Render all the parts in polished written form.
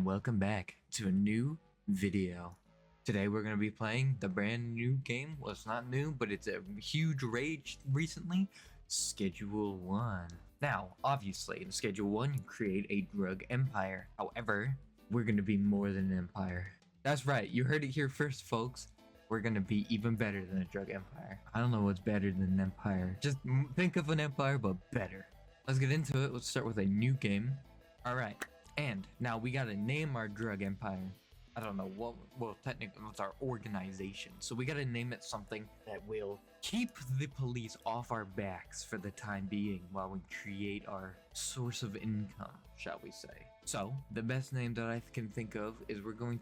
welcome back to a new video. Today we're going to be playing the brand new game. Well, it's not new, but it's a huge rage recently. Schedule 1. Now, obviously, in Schedule 1, you create a drug empire. However, we're going to be more than an empire. That's right, you heard it here first, folks. We're going to be even better than a drug empire. I don't know what's better than an empire. Just think of an empire, but better. Let's get into it. Let's start with a new game. Alright. And now we gotta name our drug empire. I don't know what, well, technically it's our organization. So we gotta name it something that will keep the police off our backs for the time being while we create our source of income, shall we say. So the best name that I can think of is we're gonna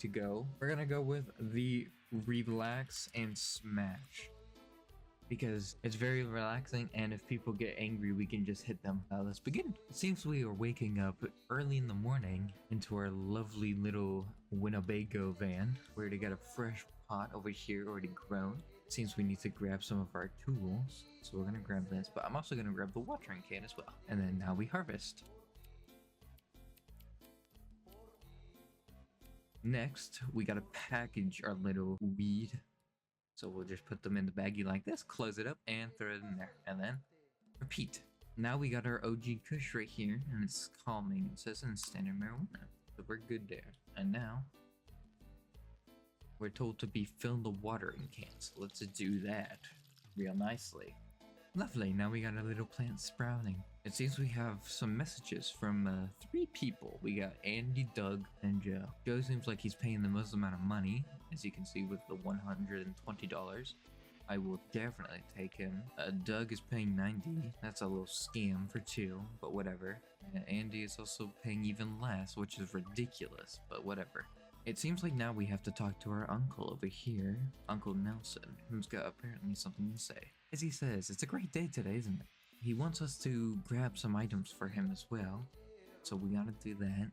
go with the Relax and Smash. Because it's very relaxing, and if people get angry, we can just hit them. Let's begin. It seems we are waking up early in the morning into our lovely little Winnebago van. We already got a fresh pot over here already grown. It seems we need to grab some of our tools, so we're gonna grab this, but I'm also gonna grab the watering can as well. And then now we harvest. Next, we gotta package our little weed. So we'll just put them in the baggie like this, close it up, and throw it in there. And then repeat. Now we got our OG Kush right here, and it's calming. It says in standard marijuana. So we're good there. And now we're told to be fill the watering cans. Let's do that real nicely. Lovely. Now we got a little plant sprouting. It seems we have some messages from 3 people. We got Andy, Doug, and Joe. Joe seems like he's paying the most amount of money, as you can see with the $120. I will definitely take him. Doug is paying $90. That's a little scam for 2, but whatever. Andy is also paying even less, which is ridiculous, but whatever. It seems like now we have to talk to our uncle over here, Uncle Nelson, who's got apparently something to say. As he says, it's a great day today, isn't it? He wants us to grab some items for him as well, so we gotta do that.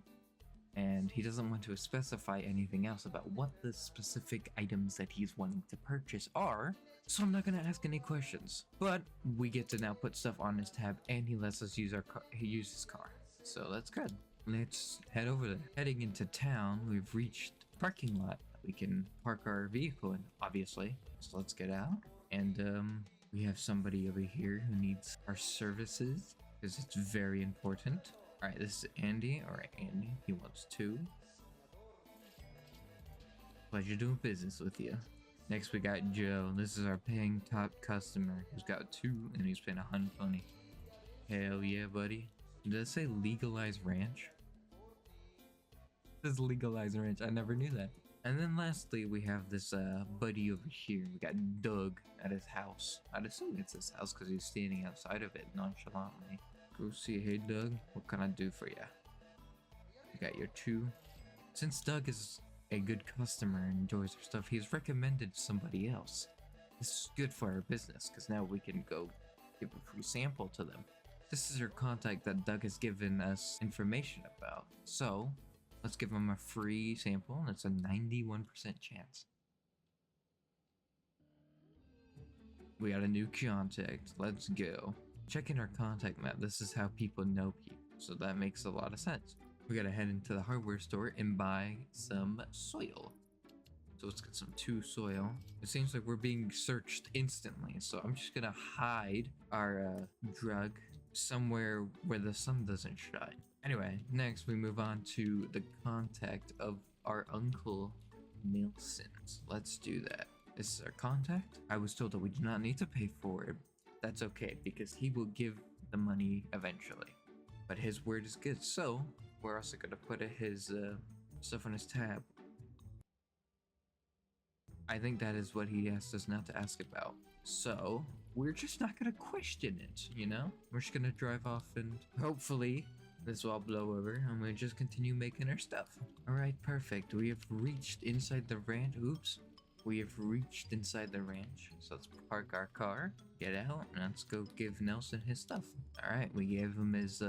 And he doesn't want to specify anything else about what the specific items that he's wanting to purchase are, so I'm not gonna ask any questions. But we get to now put stuff on his tab, and he lets us use his car. So that's good. Let's head over there. Heading into town, we've reached the parking lot that we can park our vehicle in, obviously. So let's get out. And we have somebody over here who needs our services, because it's very important. Alright, this is Andy. Alright, Andy. He wants 2. Pleasure doing business with you. Next we got Joe. This is our paying top customer. He's got 2 and he's paying $120. Hell yeah, buddy. Does it say legalized ranch? It says legalized ranch. I never knew that. And then lastly, we have this buddy over here. We got Doug at his house. I'd assume it's his house because he's standing outside of it nonchalantly. Go see. Hey Doug, what can I do for ya? You got your 2. Since Doug is a good customer and enjoys our stuff, he's recommended somebody else. This is good for our business because now we can go give a free sample to them. This is our contact that Doug has given us information about. So let's give him a free sample, and it's a 91% chance. We got a new contact. Let's go. Checking our contact map. This is how people know people, so that makes a lot of sense. We gotta head into the hardware store and buy some soil. So let's get some 2 soil. It seems like we're being searched instantly, so I'm just gonna hide our drug somewhere where the sun doesn't shine. Anyway, next we move on to the contact of our Uncle Nelson. Let's do that. This is our contact. I was told that we do not need to pay for it. That's okay, because he will give the money eventually. But his word is good, so we're also gonna put his stuff on his tab. I think that is what he asked us not to ask about. So we're just not gonna question it, you know? We're just gonna drive off and hopefully this will all blow over and we'll just continue making our stuff. Alright, perfect. We have reached inside the ranch. Oops. We have reached inside the ranch. So let's park our car, get out, and let's go give Nelson his stuff. Alright, we gave him his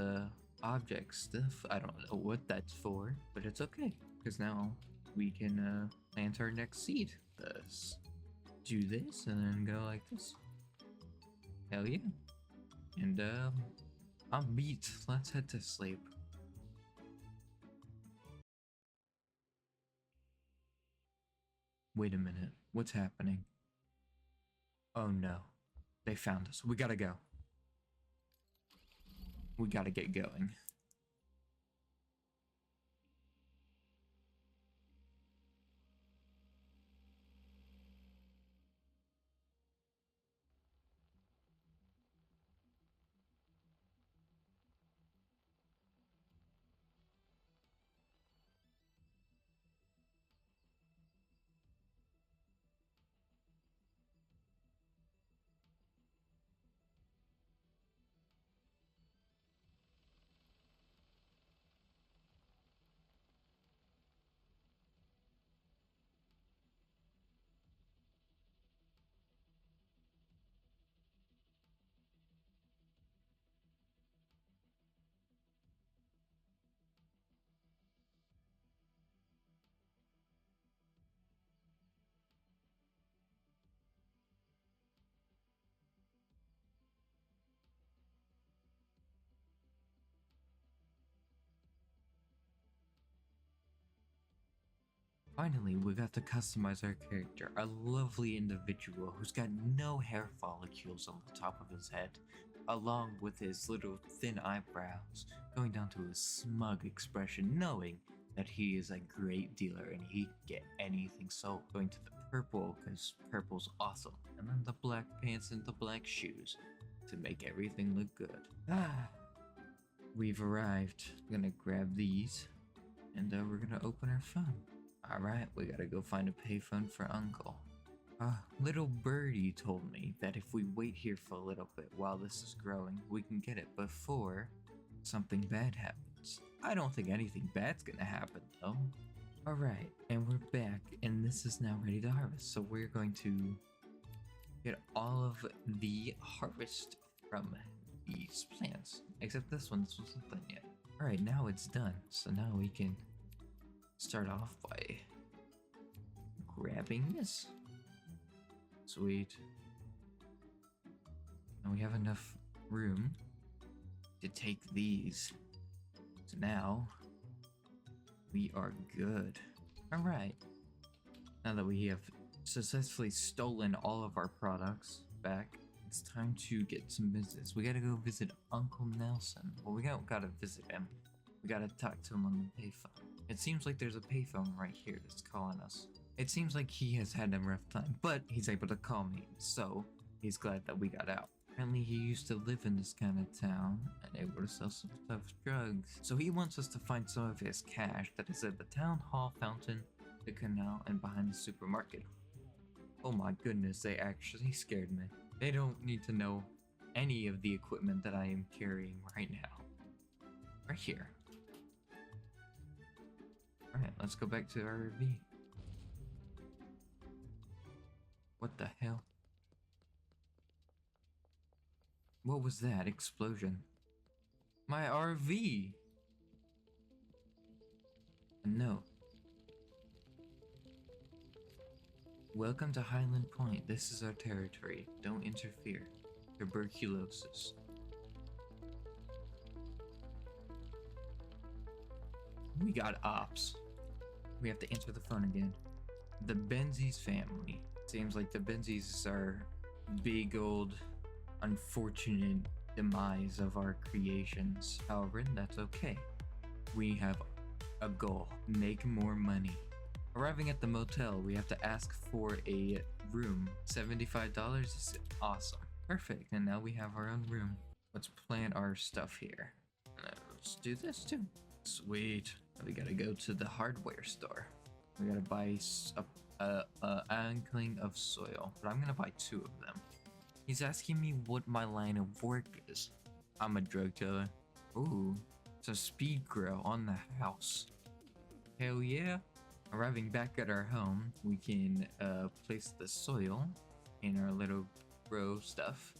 object stuff. I don't know what that's for, but it's okay. Because now we can plant our next seed. Let's do this and then go like this. Hell yeah. And I'm beat. Let's head to sleep. Wait a minute. What's happening? Oh no. They found us. We gotta go. We gotta get going. Finally, we got to customize our character, a lovely individual who's got no hair follicles on the top of his head, along with his little thin eyebrows, going down to a smug expression, knowing that he is a great dealer and he can get anything sold. Going to the purple, because purple's awesome, and then the black pants and the black shoes to make everything look good. We've arrived. I'm gonna grab these, and we're gonna open our phone. Alright, we gotta go find a payphone for Uncle. Little birdie told me that if we wait here for a little bit while this is growing, we can get it before something bad happens. I don't think anything bad's gonna happen though. Alright, and we're back, and this is now ready to harvest. So we're going to get all of the harvest from these plants. Except this one, this wasn't done yet. Alright, now it's done. So now we can start off by grabbing this. Sweet. And we have enough room to take these. So now we are good. Alright. Now that we have successfully stolen all of our products back, it's time to get some business. We gotta go visit Uncle Nelson. Well, we don't gotta visit him. We gotta talk to him on the payphone. It seems like there's a payphone right here that's calling us. It seems like he has had a rough time, but he's able to call me, so he's glad that we got out. Apparently he used to live in this kind of town and able to sell some tough drugs. So he wants us to find some of his cash that is at the town hall fountain, the canal, and behind the supermarket. Oh my goodness, they actually scared me. They don't need to know any of the equipment that I am carrying right now. Right here. Alright, let's go back to our RV. What the hell? What was that explosion? My RV! No. Welcome to Highland Point. This is our territory. Don't interfere. Tuberculosis. We got ops. We have to answer the phone again. The Benzies family. Seems like the Benzies are big old unfortunate demise of our creations. However, that's okay. We have a goal. Make more money. Arriving at the motel, we have to ask for a room. $75 is awesome. Perfect, and now we have our own room. Let's plan our stuff here. Let's do this too. Sweet. We gotta go to the hardware store. We gotta buy an inkling of soil, but I'm gonna buy 2 of them. He's asking me what my line of work is. I'm a drug dealer. Ooh, it's a speed grow on the house. Hell yeah. Arriving back at our home, we can place the soil in our little grow stuff,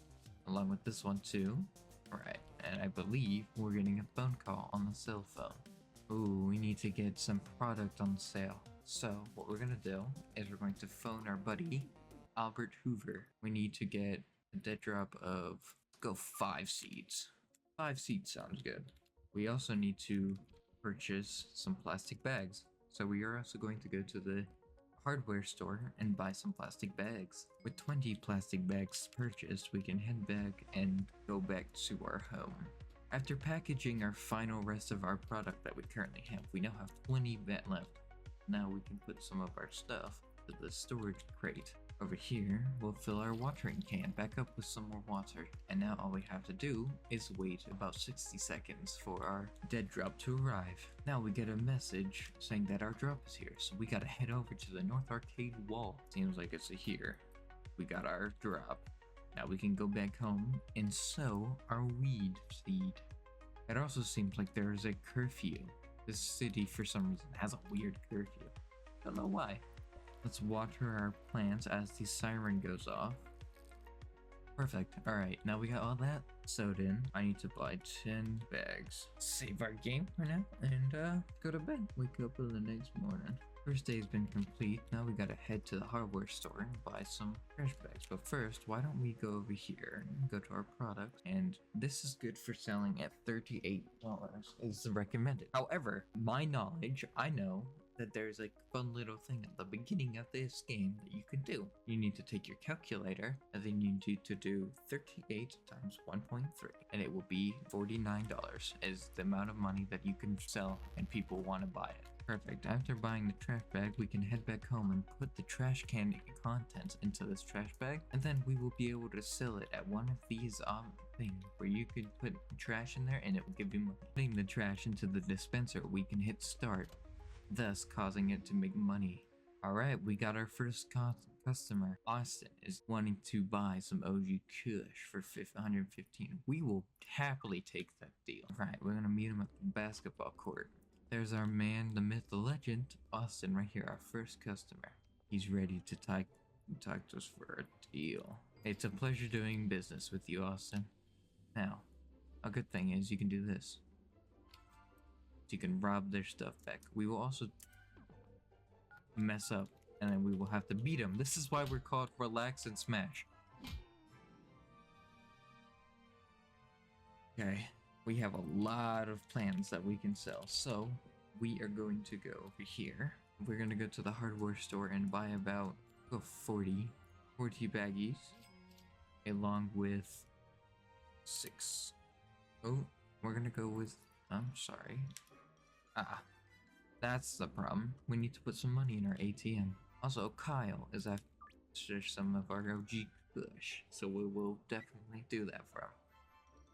along with this one too. Alright, and I believe we're getting a phone call on the cell phone. Ooh, we need to get some product on sale. So what we're gonna do is we're going to phone our buddy, Albert Hoover. We need to get a dead drop of, let's go 5 seeds. 5 seeds sounds good. We also need to purchase some plastic bags. So we are also going to go to the hardware store and buy some plastic bags. With 20 plastic bags purchased, we can head back and go back to our home. After packaging our final rest of our product that we currently have, we now have 20 left. Now we can put some of our stuff to the storage crate. Over here, we'll fill our watering can back up with some more water. And now all we have to do is wait about 60 seconds for our dead drop to arrive. Now we get a message saying that our drop is here, so we gotta head over to the North Arcade wall. Seems like it's here. We got our drop. Now we can go back home and sow our weed seed. It also seems like there is a curfew. This city, for some reason, has a weird curfew. Don't know why. Let's water our plants as the siren goes off. Perfect. Alright, now we got all that sewed in. I need to buy 10 bags. Save our game for now and go to bed. Wake up in the next morning. First day's been complete. Now we gotta head to the hardware store and buy some trash bags. But first, why don't we go over here and go to our product? And this is good for selling at $38 is recommended. However, my knowledge, I know that there's a fun little thing at the beginning of this game that you can do. You need to take your calculator and then you need to do 38 times 1.3 and it will be $49 is the amount of money that you can sell and people want to buy it. Perfect. After buying the trash bag, we can head back home and put the trash can contents into this trash bag, and then we will be able to sell it at one of these things where you could put trash in there and it will give you money. Putting the trash into the dispenser, we can hit start, thus causing it to make money. Alright, we got our first customer. Austin is wanting to buy some OG Kush for $115. We will happily take that deal. Right, we're gonna meet him at the basketball court. There's our man, the myth, the legend, Austin, right here, our first customer. He's ready to talk to us for a deal. It's a pleasure doing business with you, Austin. Now, a good thing is you can do this. You can rob their stuff back. We will also mess up, and then we will have to beat them. This is why we're called Relax and Smash. Okay. We have a lot of plans that we can sell, so we are going to go over here. We're going to go to the hardware store and buy about 40 baggies, along with 6. Oh, we're going to go with, I'm sorry. That's the problem. We need to put some money in our ATM. Also, Kyle is after some of our OG Kush, so we will definitely do that for him.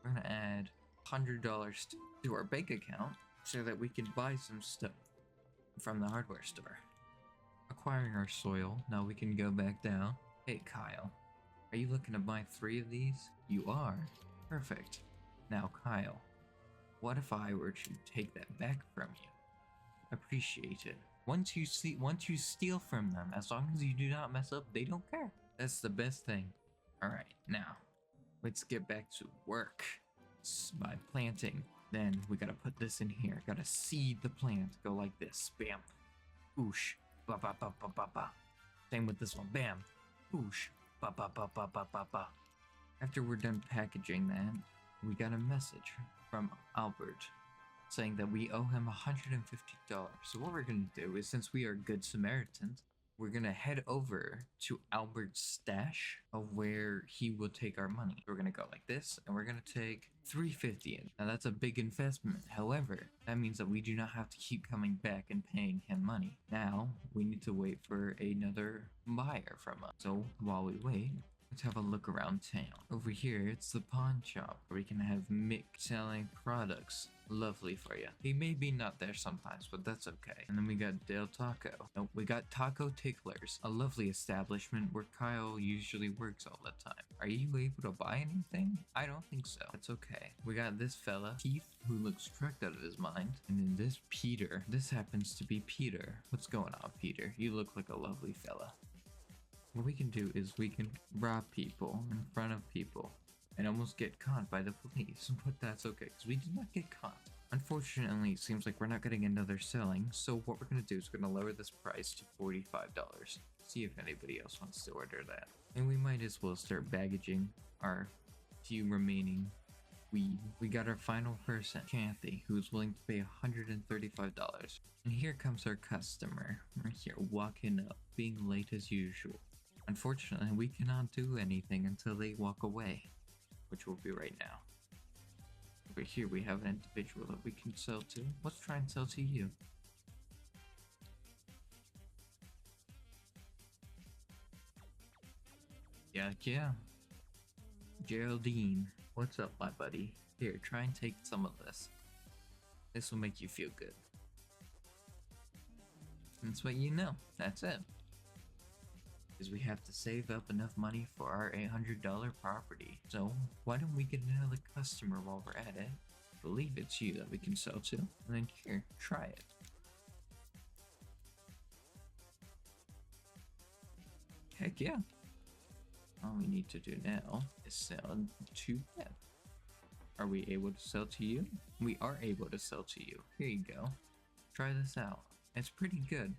We're going to add $100 to our bank account so that we can buy some stuff from the hardware store. Acquiring our soil, now we can go back down. Hey Kyle, are you looking to buy 3 of these? You are. Perfect. Now Kyle, what if I were to take that back from you? Appreciate it. Once you steal from them, as long as you do not mess up, they don't care. That's the best thing. Alright, now let's get back to work. By planting. Then we gotta put this in here. Gotta seed the plant. Go like this. Bam. Oosh. Ba ba ba ba ba ba. Same with this one. Bam. Oosh. Ba ba ba ba ba ba ba. After we're done packaging that, we got a message from Albert saying that we owe him $150. So what we're gonna do is, since we are good Samaritans, we're gonna head over to Albert's stash of where he will take our money. We're gonna go like this, and we're gonna take $350 in. Now that's a big investment. However, that means that we do not have to keep coming back and paying him money. Now, we need to wait for another buyer from us. So while we wait, let's have a look around town. Over here, it's the pawn shop where we can have Mick selling products. Lovely for you. He may be not there sometimes, but that's okay. And then we got Del Taco. Nope, we got Taco Ticklers, a lovely establishment where Kyle usually works all the time. Are you able to buy anything? I don't think so. It's okay. We got this fella, Keith, who looks cracked out of his mind. And then this Peter. This happens to be Peter. What's going on, Peter? You look like a lovely fella. What we can do is we can rob people in front of people and almost get caught by the police, but that's okay because we did not get caught. Unfortunately, it seems like we're not getting another selling, so what we're going to do is we're going to lower this price to $45. See if anybody else wants to order that. And we might as well start baggaging our few remaining We got our final person, Kathy, who is willing to pay $135. And here comes our customer, right here, walking up, being late as usual. Unfortunately, we cannot do anything until they walk away, which will be right now. Over here, we have an individual that we can sell to. Let's try and sell to you. Yeah. Geraldine, what's up, my buddy? Here, try and take some of this. This will make you feel good. That's what you know. That's it. Because we have to save up enough money for our $800 property. So, why don't we get another customer while we're at it? I believe it's you that we can sell to. And then here, try it. Heck yeah. All we need to do now is sell to them. Are we able to sell to you? We are able to sell to you. Here you go. Try this out. It's pretty good.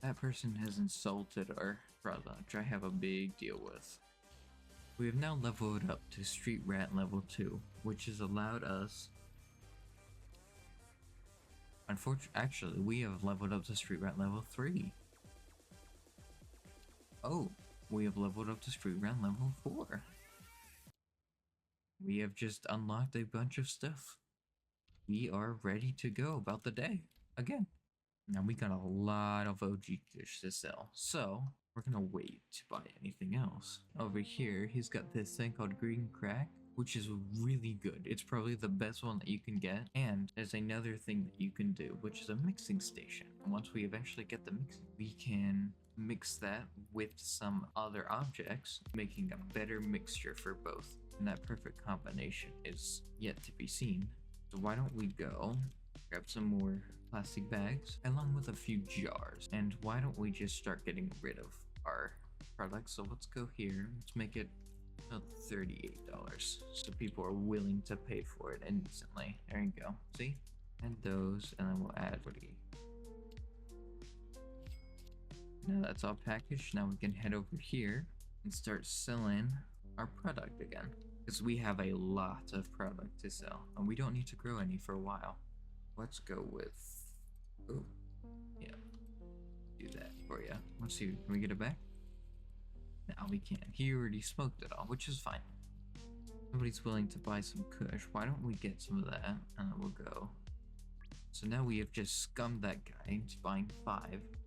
That person has insulted our product, which I have a big deal with. We have now leveled up to Street Rat level 2, which has allowed us... Actually, we have leveled up to Street Rat level 3. Oh, we have leveled up to Street Rat level 4. We have just unlocked a bunch of stuff. We are ready to go about the day again. Now we got a lot of OG fish to sell, so we're gonna wait to buy anything else. Over here, he's got this thing called Green Crack, which is really good. It's probably the best one that you can get. And there's another thing that you can do, which is a mixing station. And once we eventually get the mix, we can mix that with some other objects, making a better mixture for both. And that perfect combination is yet to be seen. So why don't we go grab some more plastic bags along with a few jars, and why don't we just start getting rid of our products? So let's go here, let's make it $38 so people are willing to pay for it instantly. There you go, see? And those, and then we'll add 40. Now that's all packaged. Now we can head over here and start selling our product again, because we have a lot of product to sell and we don't need to grow any for a while. Let's go with, oh yeah, do that for you. Let's see, can we get it back? No, we can't. He already smoked it all, which is fine. Nobody's willing to buy some kush. Why don't we get some of that and then we'll go. So now we have just scummed that guy into buying 5,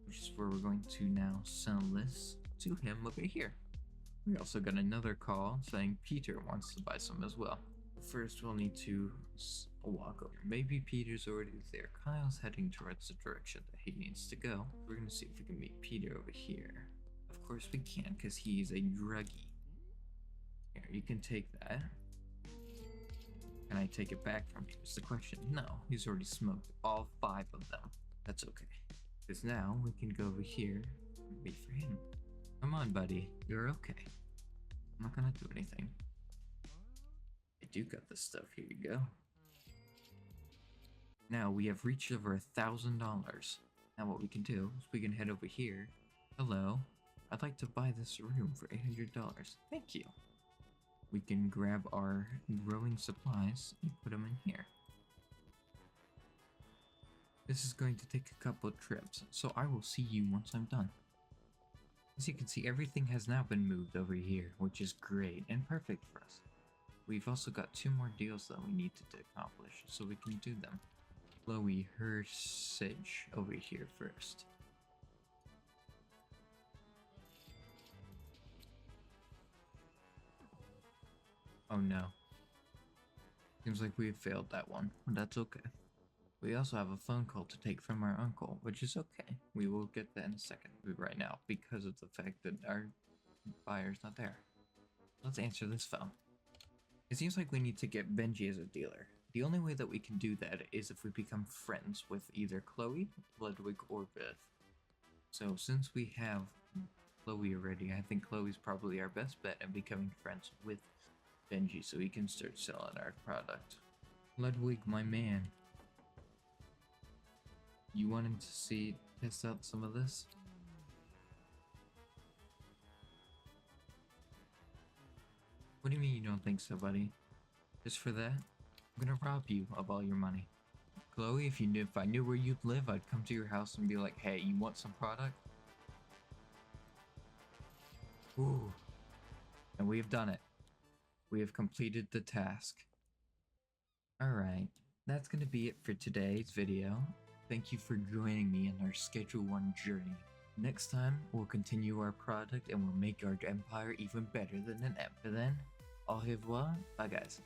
which is where we're going to now sell this to him over here. We also got another call saying Peter wants to buy some as well. First, we'll need to walk over. Maybe Peter's already there. Kyle's heading towards the direction that he needs to go. We're gonna see if we can meet Peter over here. Of course we can, because he's a druggie. Here, you can take that. Can I take it back from you? Is the question. No, he's already smoked all 5 of them. That's okay. Because now we can go over here and wait for him. Come on, buddy. You're okay. I'm not gonna do anything. I do got this stuff. Here you go. Now we have reached over $1,000. Now what we can do is we can head over here. Hello. I'd like to buy this room for $800. Thank you. We can grab our growing supplies and put them in here. This is going to take a couple of trips, so I will see you once I'm done. As you can see, everything has now been moved over here, which is great and perfect for us. We've also got 2 more deals that we need to accomplish, so we can do them. Chloe, her sage over here first. Oh no. Seems like we have failed that one, but that's okay. We also have a phone call to take from our uncle, which is okay. We will get that in a second. Right now, because of the fact that our buyer's not there. Let's answer this phone. It seems like we need to get Benji as a dealer. The only way that we can do that is if we become friends with either Chloe, Ludwig, or Beth. So since we have Chloe already, I think Chloe's probably our best bet at becoming friends with Benji so we can start selling our product. Ludwig, my man. You wanted to test out some of this? What do you mean you don't think so, buddy? Just for that, I'm gonna rob you of all your money. Chloe, if I knew where you'd live, I'd come to your house and be like, hey, you want some product? Ooh. And we have done it. We have completed the task. Alright, that's gonna be it for today's video. Thank you for joining me in our Schedule 1 journey. Next time, we'll continue our product and we'll make our empire even better than an empire. Then, au revoir. Bye guys.